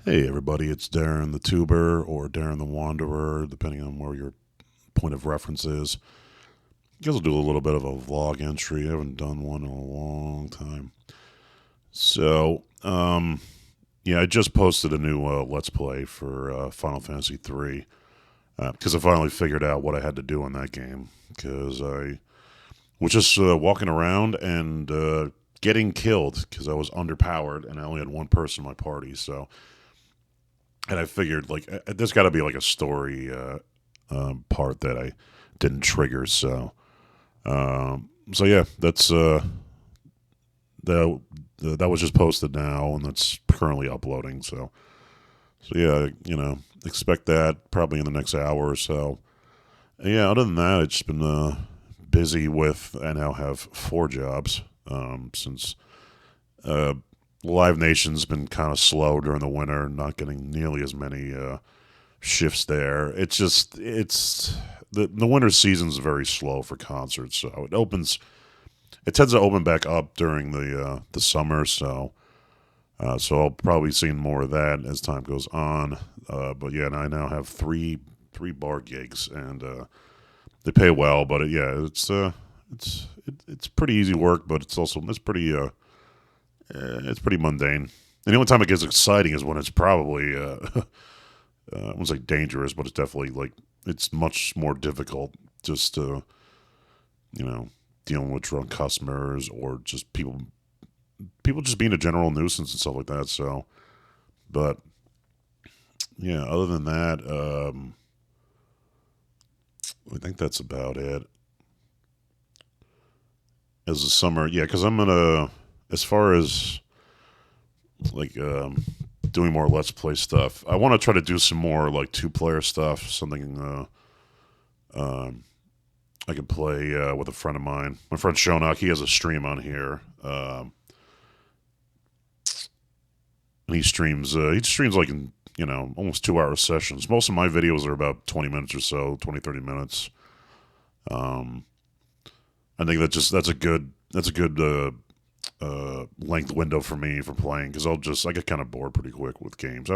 Hey everybody, it's Darren the Tuber or Darren the Wanderer, depending on where your point of reference is. I guess I'll do a little bit of a vlog entry. I haven't done one in a long time. So, yeah, I just posted a new Let's Play for Final Fantasy 3 because I finally figured out what I had to do in that game. Because I was just walking around and getting killed because I was underpowered and I only had one person in my party. And I figured like there's got to be like a story part that I didn't trigger. So yeah, that's that that was just posted now, and that's currently uploading. So yeah, expect that probably in the next hour or so. Yeah, other than that, it's been busy with. I now have four jobs since uh, Live Nation's been kind of slow during the winter, not getting nearly as many shifts there. It's the winter season's very slow for concerts, so it tends to open back up during the summer, so I'll probably see more of that as time goes on. But yeah, and I now have three bar gigs, and they pay well, but it's pretty easy work, but it's pretty mundane. And the only time it gets exciting is when it's probably I won't say dangerous, but it's definitely like it's much more difficult just to you know dealing with drunk customers or just people just being a general nuisance and stuff like that. So, but yeah, other than that, I think that's about it. As the summer, yeah, because I'm gonna as far as like doing more let's play stuff. I want to try to do some more like two-player stuff, something I could play with a friend of mine. My friend Shonak, he has a stream on here. And he streams like in almost 2 hour sessions. Most of my videos are about 20 minutes or so, 20 30 minutes. Um, I think that's a good length window for me for playing because I get kind of bored pretty quick with games. I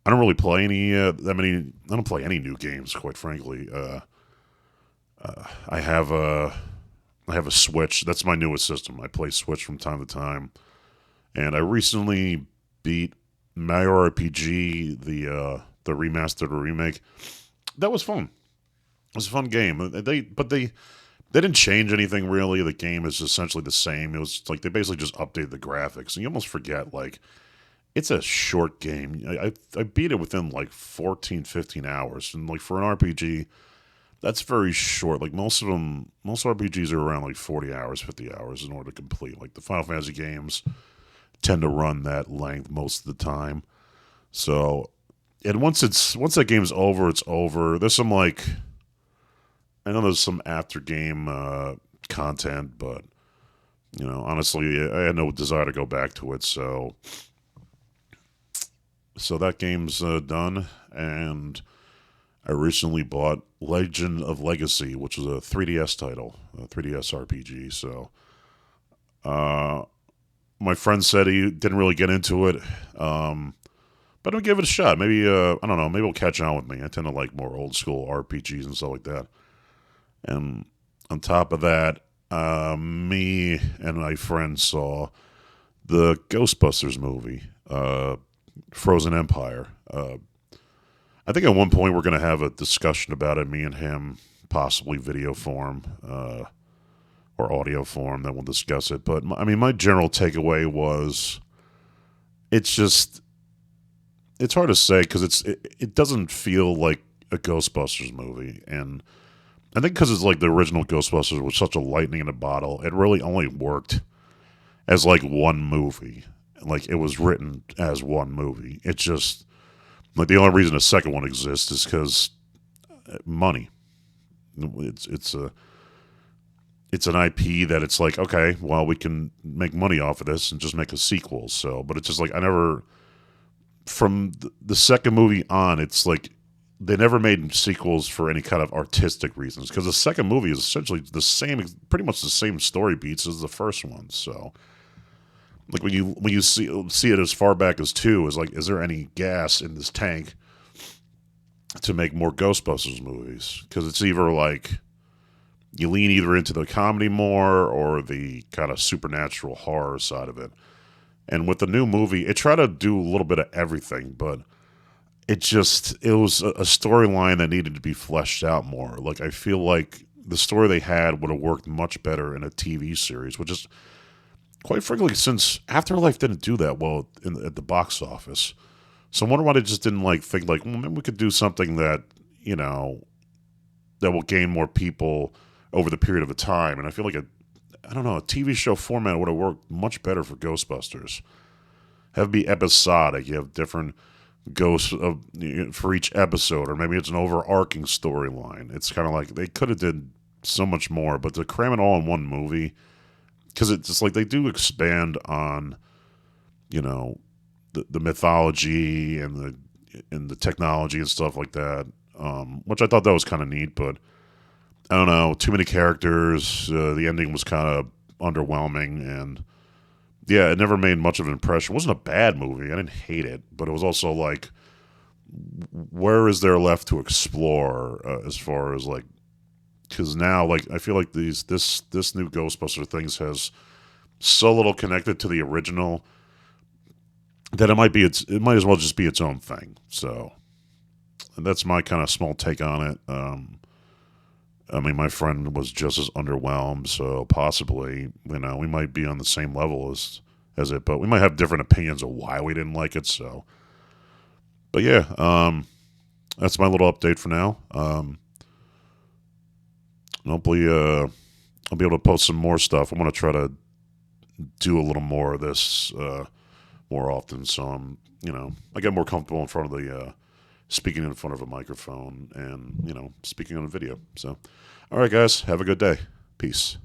don't really play any that many. I don't play any new games, quite frankly. I have a Switch. That's my newest system. I play Switch from time to time, and I recently beat Mario RPG, the remastered or remake. That was fun. It was a fun game. They didn't change anything really. The game is essentially the same. It was like they basically just updated the graphics, and you almost forget like it's a short game. I beat it within like 14, 15 hours, and like for an RPG, that's very short. Like most RPGs are around like 40 hours, 50 hours in order to complete. Like the Final Fantasy games tend to run that length most of the time. So, and once that game's over, it's over. There's some like I know there's some after game content, but honestly, I had no desire to go back to it. So that game's done, and I recently bought Legend of Legacy, which is a 3DS title, a 3DS RPG. So, my friend said he didn't really get into it, but I'll give it a shot. Maybe I don't know. Maybe it'll catch on with me. I tend to like more old school RPGs and stuff like that. And on top of that, me and my friend saw the Ghostbusters movie, Frozen Empire. I think at one point we're going to have a discussion about it, me and him, possibly video form or audio form, that we'll discuss it. But I mean, my general takeaway was it's just it's hard to say because it doesn't feel like a Ghostbusters movie, and I think because it's like the original Ghostbusters was such a lightning in a bottle, it really only worked as like one movie. Like it was written as one movie. It's just like the only reason a second one exists is because money. It's it's an IP that it's like okay, well we can make money off of this and just make a sequel. So, but it's just like I never from the second movie on, it's like they never made sequels for any kind of artistic reasons because the second movie is essentially the same, pretty much the same story beats as the first one. So Like when you see it as far back as two, is like, is there any gas in this tank to make more Ghostbusters movies? Because it's either like you lean either into the comedy more or the kind of supernatural horror side of it. And with the new movie, it tried to do a little bit of everything, but it was a storyline that needed to be fleshed out more. Like I feel like the story they had would have worked much better in a TV series, which is quite frankly, since Afterlife didn't do that well at the box office. So I wonder why they just didn't like think like, well, maybe we could do something that, you know, that will gain more people over the period of a time. And I feel like I don't know, a TV show format would have worked much better for Ghostbusters. Have it be episodic. You have different ghosts for each episode, or maybe it's an overarching storyline. It's kind of like they could have did so much more, but to cram it all in one movie, because it's just like they do expand on, you know, the mythology and the technology and stuff like that, which I thought that was kind of neat. But I don't know, too many characters. The ending was kind of underwhelming, and yeah, it never made much of an impression. It wasn't a bad movie. I didn't hate it, but it was also like, where is there left to explore as far as like, because now like I feel like this new Ghostbuster things has so little connected to the original that it might as well just be its own thing. So and that's my kind of small take on it. I mean, my friend was just as underwhelmed, so possibly, you know, we might be on the same level as it, but we might have different opinions of why we didn't like it. So, but yeah, that's my little update for now. Hopefully, I'll be able to post some more stuff. I want to try to do a little more of this more often, so you know, I get more comfortable in front of the speaking in front of a microphone and, you know, speaking on a video. So, all right, guys, have a good day. Peace.